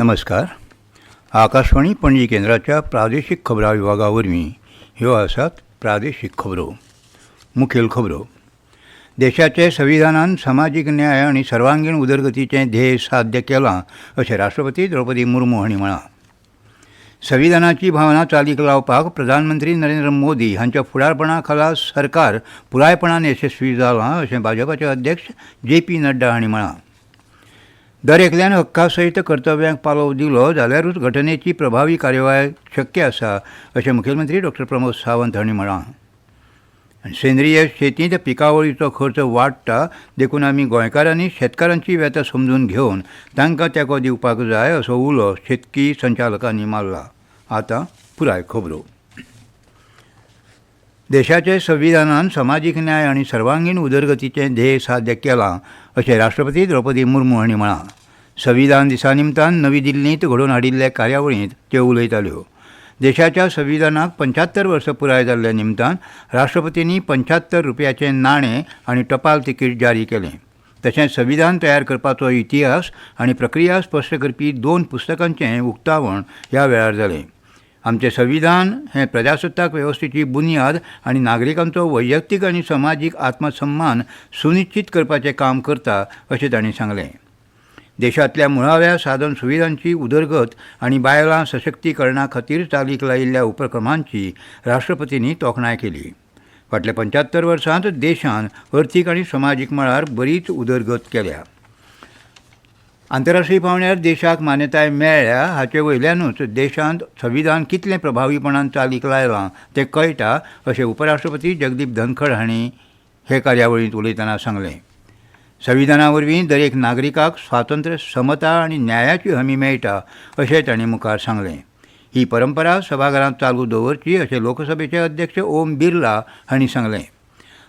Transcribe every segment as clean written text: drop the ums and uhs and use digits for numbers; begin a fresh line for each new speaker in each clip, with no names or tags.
नमस्कार. आकाशवाणी पणजी केंद्राच्या प्रादेशीक खबरां विभागावरवीं ह्यो आसात प्रादेशीक खबरो. मुखेल खबरो. देशाचे संविधानान सामाजीक न्याय आनी सर्वांगीण उदरगतीचें ध्येय साध्य केलां अशें राष्ट्रपती द्रौपदी मुर्मू हांणी म्हळां. संविधानाची भावना चालीक लावपाक प्रधानमंत्री नरेंद्र मोदी हांच्या फुडारपणा खाला सरकार पुरायपणान यशस्वी जालां अशें भाजपाचे अध्यक्ष JP नड्डा हांणी म्हळां. दर एकल्यान हक्का सयत कर्तव्यांक पालव दिलो जाल्यारूच घटनेची प्रभावी कार्यवाही शक्य आसा अशें मुखेलमंत्री डॉ. प्रमोद सावंत हांणी म्हळां. सेंद्रीय शेतींत पिकावळीचो खर्च वाडटा देखून आमी गोंयकारांनी शेतकारांची व्यथा समजून घेवन तांकां तेंको दिवपाक जाय असो उलो शेतकी संचालकांनी मारला. आतां पुराय खबरो. देशाचे संविधानान सामाजीक न्याय आनी सर्वांगीण उदरगतीचें ध्येय साध्य केलां अशें राष्ट्रपती द्रौपदी मुर्मू हांणी म्हळां. संविधान दिसा निमतान नवी दिल्लींत घडोवन हाडिल्ले कार्यावळींत त्यो उलयताल्यो. देशाच्या संविधानाक 75 वर्सां पुराय जाल्ल्या निमतान राष्ट्रपतींनी 75 रुपयाचें नाणें आनी टपाल तिकीट जारी केलें. तशेंच संविधान तयार करपाचो इतिहास आनी प्रक्रिया स्पश्ट करपी 2 पुस्तकांचें उक्तावण ह्या वेळार जालें. आमचें संविधान हें प्रजासत्ताक वेवस्थेची बुन्याद आनी नागरिकांचो वैयक्तीक आनी समाजीक आत्मसन्मान सुनिश्चित करपाचें काम करता अशें तांणी सांगलें. देशांतल्या मुळाव्या साधन सुविधांची उदरगत आनी बायलां सशक्तीकरणा खातीर चालीक लायिल्ल्या उपक्रमांची राष्ट्रपतींनी तोखणाय केली. फाटल्या 75 वर्सांत देशान अर्थीक आनी समाजीक मळार बरीच उदरगत केल्या. आंतरराष्ट्रीय पावंड्यार देशाक मान्यताय मेळ्ळ्या हाचे वयल्यानूच देशांत संविधान कितलें प्रभावीपणान चालीक लायलां तें कळटा अशें उपराष्ट्रपती जगदीप धनखड हांणी हे कार्यावळींत उलयतना सांगलें. संविधाना वरवीं दरेक नागरिकाक स्वातंत्र्य, समता आनी न्यायाची हमी मेळटा अशें तांणी मुखार सांगलें. ही परंपरा सभाघरांत चालू दवरची अशें लोकसभेचे अध्यक्ष ओम बिर्ला हांणी सांगलें.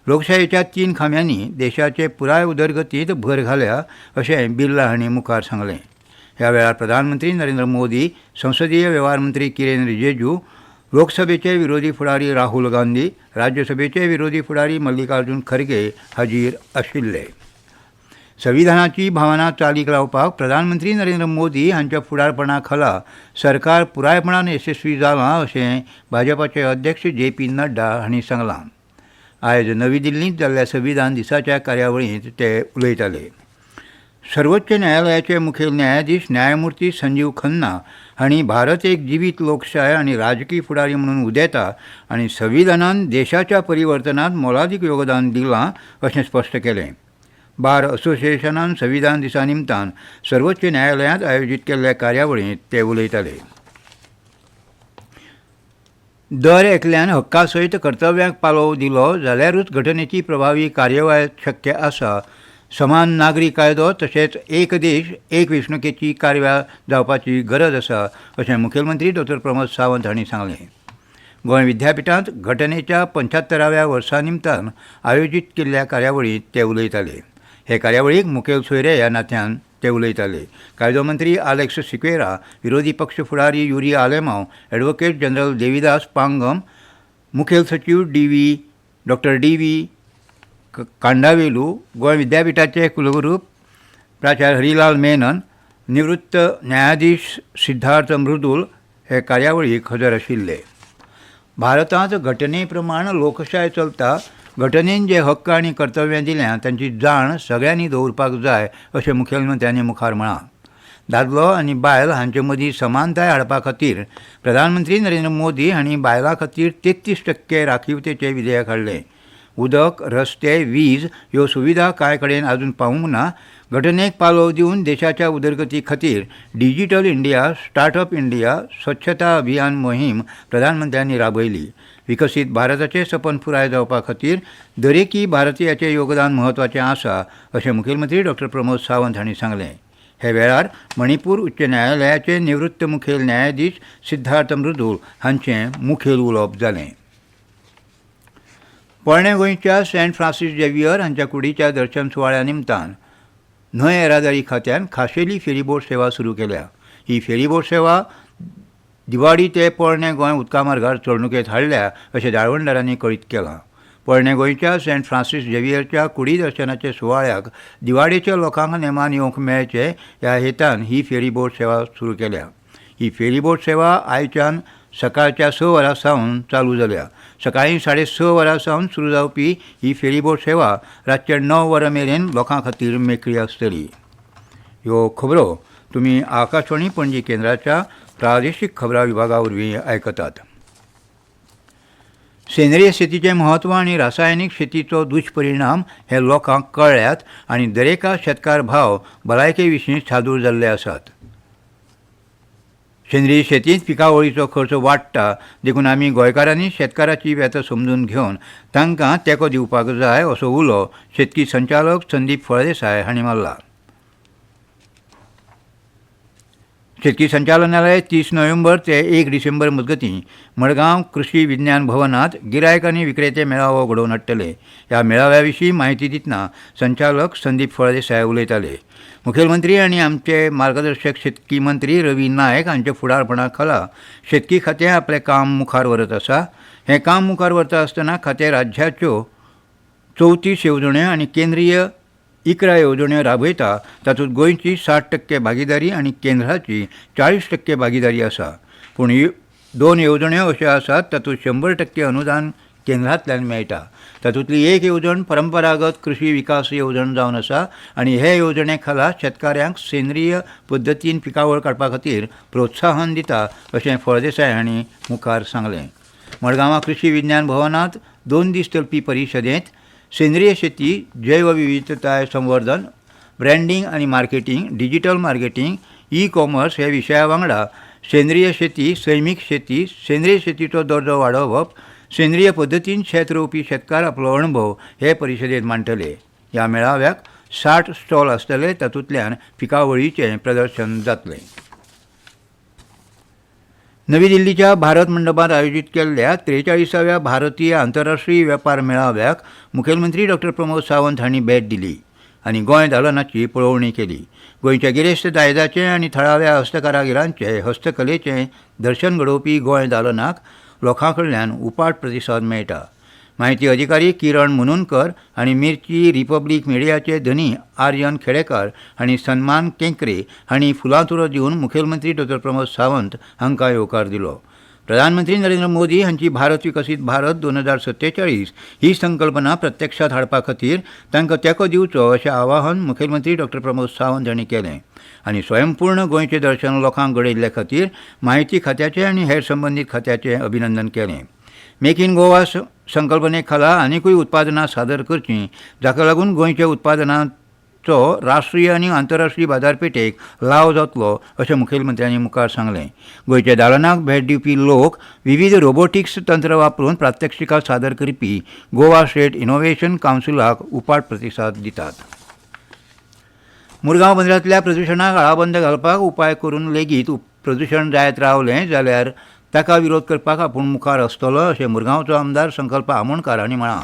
लोकशायेच्या 3 खांब्यांनी देशाचे पुराय उदरगतींत भर घाल्या अशें बिर्ला हांणी मुखार सांगलें. ह्या वेळार प्रधानमंत्री नरेंद्र मोदी, संसदीय वेव्हार मंत्री किरेन रिजिजू, लोकसभेचे विरोधी फुडारी राहुल गांधी, राज्यसभेचे विरोधी फुडारी मल्लिकार्जुन खरगे हाजीर आशिल्ले. संविधानाची भावना चालीक लावपाक प्रधानमंत्री नरेंद्र मोदी हांच्या फुडारपणा खाला सरकार पुरायपणान यशस्वी जालां अशें भाजपाचे अध्यक्ष JP नड्डा हांणी सांगलां. आयज नवी दिल्लींत जाल्ल्या संविधान दिसाच्या कार्यावळींत ते उलयताले. सर्वोच्च न्यायालयाचे मुखेल न्यायाधीश न्यायमूर्ती संजीव खन्ना हांणी भारत एक जिवीत लोकशाय आनी राजकी फुडारी म्हणून उदेता आनी संविधानान देशाच्या परिवर्तनांत मोलादीक योगदान दिलां अशें स्पश्ट केलें. बार असोसिएशनान संविधान दिसा निमतान सर्वोच्च न्यायालयांत आयोजीत केल्ल्या कार्यावळींत ते उलयताले. दर एकल्यान हक्का सयत कर्तव्यांक पालव दिलो जाल्यारूच घटनेची प्रभावी कार्यवाही शक्य आसा. समान नागरी कायदो तशेंच एक देश एक वेंचणुकेची कार्यावळ जावपाची गरज आसा अशें मुखेलमंत्री डॉ. प्रमोद सावंत हांणी सांगलें. गोंय विद्यापिठांत घटनेच्या 75व्या वर्सा निमतान आयोजीत केल्ल्या कार्यावळींत ते उलयताले. हे कार्यावळीक मुखेल सोयरे ह्या नात्यान ते उलयताले. कायदो मंत्री आलेक्स सिक्वेरा, विरोधी पक्ष फुडारी युरी आलेमांव, एडव्होकेट जनरल देविदास पांगम, मुखेल सचिव डॉ. DV कांडावेलू, गोंय विद्यापिठाचे कुलगुरू प्राचार्य हरिलाल मेनन, निवृत्त न्यायाधीश सिद्धार्थ मृदुल हे कार्यावळीक हजर आशिल्ले. भारतांत घटने प्रमाण लोकशाय चलता. घटनेन जे हक्क आनी कर्तव्यां दिल्यां तांची जाण सगळ्यांनी दवरपाक जाय अशें मुखेलमंत्र्यांनी मुखार म्हळां. दादलो आनी बायल हांचे मदीं समानताय हाडपा खातीर प्रधानमंत्री नरेंद्र मोदी हांणी बायलां खातीर 33% राखीवतेचें विधेयक हाडलें. उदक, रस्ते, वीज ह्यो सुविधा कांय कडेन आजून पावूंक ना. घटनेक पालव दिवन देशाच्या उदरगती खातीर डिजिटल इंडिया, स्टार्टअप इंडिया, स्वच्छता अभियान मोहीम प्रधानमंत्र्यांनी राबयली. विकसीत भारताचें सपन पुराय जावपा खातीर दरेकी भारतीयाचें योगदान म्हत्वाचें आसा अशें मुखेलमंत्री डॉ. प्रमोद सावंत हांणी सांगलें. हे वेळार मणिपूर उच्च न्यायालयाचे निवृत्त मुखेल न्यायाधीश सिद्धार्थ मृदुल हांचें मुखेल उलोवप जालें. पोरण्या गोंयच्या सेंट फ्रांसीस झेवियर हांच्या कुडीच्या दर्शन सुवाळ्या निमतान न्हंय येरादारी खात्यान खाशेली फेरीबोट सेवा सुरू केल्या. ही फेरीबोट सेवा दिवाडी ते पोरणे गोंय उदका मार्गार चलणुकेंत हाडल्या अशें जाळवणदारांनी कळीत केलां. पोरणे गोंयच्या सेंट फ्रांसीस झेवियरच्या कुडी दर्शनाचे सुवाळ्याक दिवाडेच्या लोकांक नेमान येवंक मेळचे ह्या हेतान ही फेरी बोट सेवा सुरू केल्या. ही फेरी बोट सेवा आयच्यान सकाळच्या 6 वरां सावन चालू जाल्या. सकाळीं 6:30 वरां सावन सुरू जावपी ही फेरी बोट सेवा रातचे 9 वरां मेरेन लोकां खातीर मेकळी आसतली. ह्यो खबरो तुमी आकाशवाणी पणजी केंद्राच्या प्रादेशीक खबरां विभागा वरवीं आयकतात. सेंद्रीय शेतीचें म्हत्व आनी रासायनीक शेतीचो दुश्परिणाम हे लोकांक कळ्ळ्यात आनी दरेका शेतकार भाव भलायके विशीं सादूर जाल्ले आसात. सेंद्रीय शेतींत पिकावळीचो खर्च वाडटा, देखून आमी गोंयकारांनी शेतकाराची व्यथा समजून घेवन तांकां तेंको दिवपाक जाय असो उलो शेतकी संचालक संदीप फळदेसाय हांणी मारला. शेतकी संचालनालय 30 नोव्हेंबर ते 1 डिसेंबर मजगतीं मडगांव कृशी विज्ञान भवनांत गिरायक आनी विक्रेते मेळावो घडोवन हाडटले. ह्या मेळाव्या विशीं म्हायती दितना संचालक संदीप फळदेसाय उलयताले. मुखेलमंत्री आनी आमचे मार्गदर्शक शेतकी मंत्री रवी नायक हांच्या फुडारपणा खाला शेतकी खातें आपलें काम मुखार व्हरत आसा. हें काम मुखार व्हरता आसतना खातें राज्याच्यो 34 येवजण्यो आनी केंद्रीय 11 येवजण्यो राबयता. तातूंत गोंयची 60% भागीदारी आनी केंद्राची 40% भागीदारी आसा. पूण 2 येवजण्यो अश्यो आसात तातूंत 100% अनुदान केंद्रांतल्यान मेळटा. तातूंतली एक येवजण परंपरागत कृशी विकास येवजण जावन आसा आनी हे येवजणे खाला शेतकाऱ्यांक सेंद्रीय पद्दतीन पिकावळ काडपा खातीर प्रोत्साहन दिता अशें फळदेसाय हांणी मुखार सांगलें. मडगांवां कृशी विज्ञान भवनांत 2 दीस चलपी परिशदेंत सेंद्रीय शेती, जैव विविधताय संवर्धन, ब्रँडींग आनी मार्केटींग, डिजिटल मार्केटींग, ई-कॉमर्स हे विशया वांगडा सेंद्रीय शेती, सैमीक शेती, सेंद्रीय शेतीचो दर्जो वाडोवप, सेंद्रीय पद्दतीन शेत रोवपी शेतकार आपलो अणभव हे परिशदेंत मांडटले. ह्या मेळाव्याक 60 स्टॉल आसतले, तातूंतल्यान पिकावळीचें प्रदर्शन जातलें. नवी दिल्लीच्या भारत मंडपांत आयोजीत केल्ल्या 43व्या भारतीय आंतरराष्ट्रीय वेपार मेळाव्याक मुखेलमंत्री डॉ प्रमोद सावंत हांणी भेट दिली आनी गोंय दालनाची पळोवणी केली. गोंयच्या गिरेस्त दायजाचें आनी थळाव्या हस्तकारागिरांचे हस्तकलेचें दर्शन घडोवपी गोंय दालनाक लोकां कडल्यान उपाट प्रतिसाद मेळटा. म्हायती अधिकारी किरण मुनुनकर आनी मिर्ची रिपब्लीक मिडियाचे धनी आर्यन खेडेकार हांणी सन्मान केंकरे हांणी फुलांतुरो दिवन मुखेलमंत्री डॉ प्रमोद सावंत हांकां येवकार दिलो. प्रधानमंत्री नरेंद्र मोदी हांची भारत विकसीत भारत 2047 ही संकल्पना प्रत्यक्षात हाडपा खातीर तांकां तेंको दिवचो अशें आवाहन मुखेलमंत्री डॉ प्रमोद सावंत हांणी केलें आनी स्वयंपूर्ण गोंयचें दर्शन लोकांक घडयल्ले खातीर म्हायती खात्याचें आनी हेर संबंदीत खात्याचें अभिनंदन केलें. मेक इन गोवा संकल्पने खाला आनीकूय उत्पादनां सादर करचीं, जाका लागून गोंयच्या उत्पादनांचो राष्ट्रीय आनी आंतरराष्ट्रीय बाजारपेठेक लाव जातलो अशें मुखेलमंत्र्यांनी मुखार सांगलें. गोंयच्या दालनाक भेट दिवपी लोक विविध रोबोटिक्स तंत्र वापरून प्रात्यक्षिकां सादर करपी गोवा स्टेट इनोव्हेशन कावन्सिलाक उपाट प्रतिसाद दितात. मुरगांव बंदरांतल्या प्रदुशणाक आळाबंद घालपाक उपाय करून लेगीत प्रदुशण जायत रावलें जाल्यार ताका विरोध करपाक आपूण मुखार आसतलो अशें मुरगांवचो आमदार संकल्प आमोणकार हांणी म्हळां.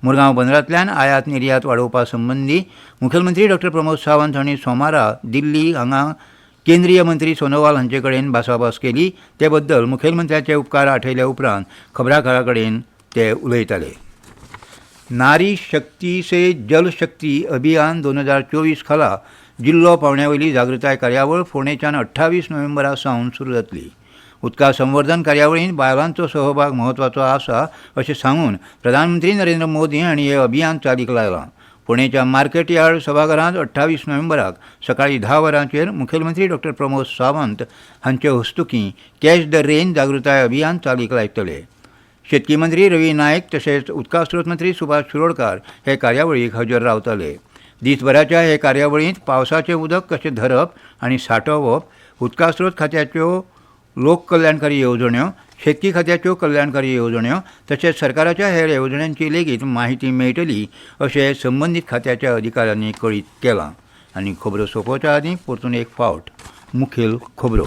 मुरगांव बंदरांतल्यान आयात निर्यात वाडोवपा संबंदी मुखेलमंत्री डॉ प्रमोद सावंत हांणी सोमारा दिल्ली हांगा केंद्रीय मंत्री सोनोवाल हांचे कडेन भासाभास केली. ते बद्दल मुखेलमंत्र्याचे उपकार आठयल्या उपरांत खबराकारा कडेन ते उलयताले. नारी शक्ती से जल शक्ती अभियान 2024 खाला जिल्लो पावण्यावयली जागृताय कार्यावळ फोंडेच्यान 28 नोव्हेंबरा सावन सुरू जातली. उदका संवर्धन कार्यावळींत बायलांचो सहभाग म्हत्वाचो आसा अशें सांगून प्रधानमंत्री नरेंद्र मोदी हांणी हें अभियान चालीक लायलां. पुणेच्या मार्केट यार्ड सभाघरांत 28 नोव्हेंबराक सकाळीं 10 वरांचेर मुखेलमंत्री डॉ प्रमोद सावंत हांचे हस्तुकीं कॅच द रेन जागृताय अभियान चालीक लायतले. शेतकी मंत्री रवी नायक तशेंच उदका स्रोत मंत्री सुभाष शिरोडकार हे कार्यावळीक हजर रावतले. दिसभराच्या हे कार्यावळींत पावसाचें उदक कशें धरप आनी साठोवप, उदका स्रोत खात्याच्यो लोक कल्याणकारी येवजण्यो, शेतकी खात्याच्यो कल्याणकारी येवजण्यो तशेंच सरकाराच्या हेर येवजण्यांची लेगीत माहिती मेळटली अशें संबंदीत खात्याच्या अधिकाऱ्यांनी कळीत केलां. आनी खबरो सोंपोवच्या आदीं परतून एक फावट मुखेल खबरो.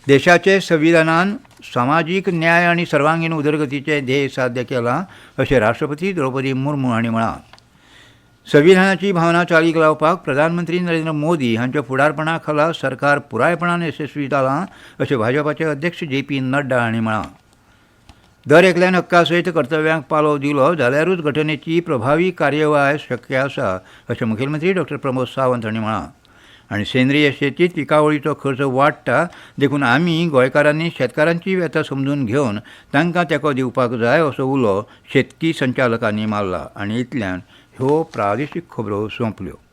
देशाचे संविधानान सामाजीक न्याय आनी सर्वांगीण उदरगतीचें ध्येय साध्य केलां अशें राष्ट्रपती द्रौपदी मुर्मू हांणी म्हळां. संविधानाची भावना चालीक लावपाक प्रधानमंत्री नरेंद्र मोदी हांच्या फुडारपणा खाला सरकार पुरायपणान यशस्वी जालां अशें भाजपाचे अध्यक्ष JP नड्डा हांणी म्हळां. दर एकल्यान हक्का सयत कर्तव्यांक पाळो दिलो जाल्यारूच घटनेची प्रभावी कार्यवाही शक्य आसा अशें मुखेलमंत्री डॉ प्रमोद सावंत हांणी म्हळां. आनी सेंद्रीय शेतीत पिकावळीचो खर्च वाडटा देखून आमी गोंयकारांनी शेतकारांची व्यथा समजून घेवन तांकां तेंको दिवपाक जाय असो उलो शेतकी संचालकांनी मारला. आनी इतल्यान ह्यो प्रादेशीक खबरो सोंपल्यो.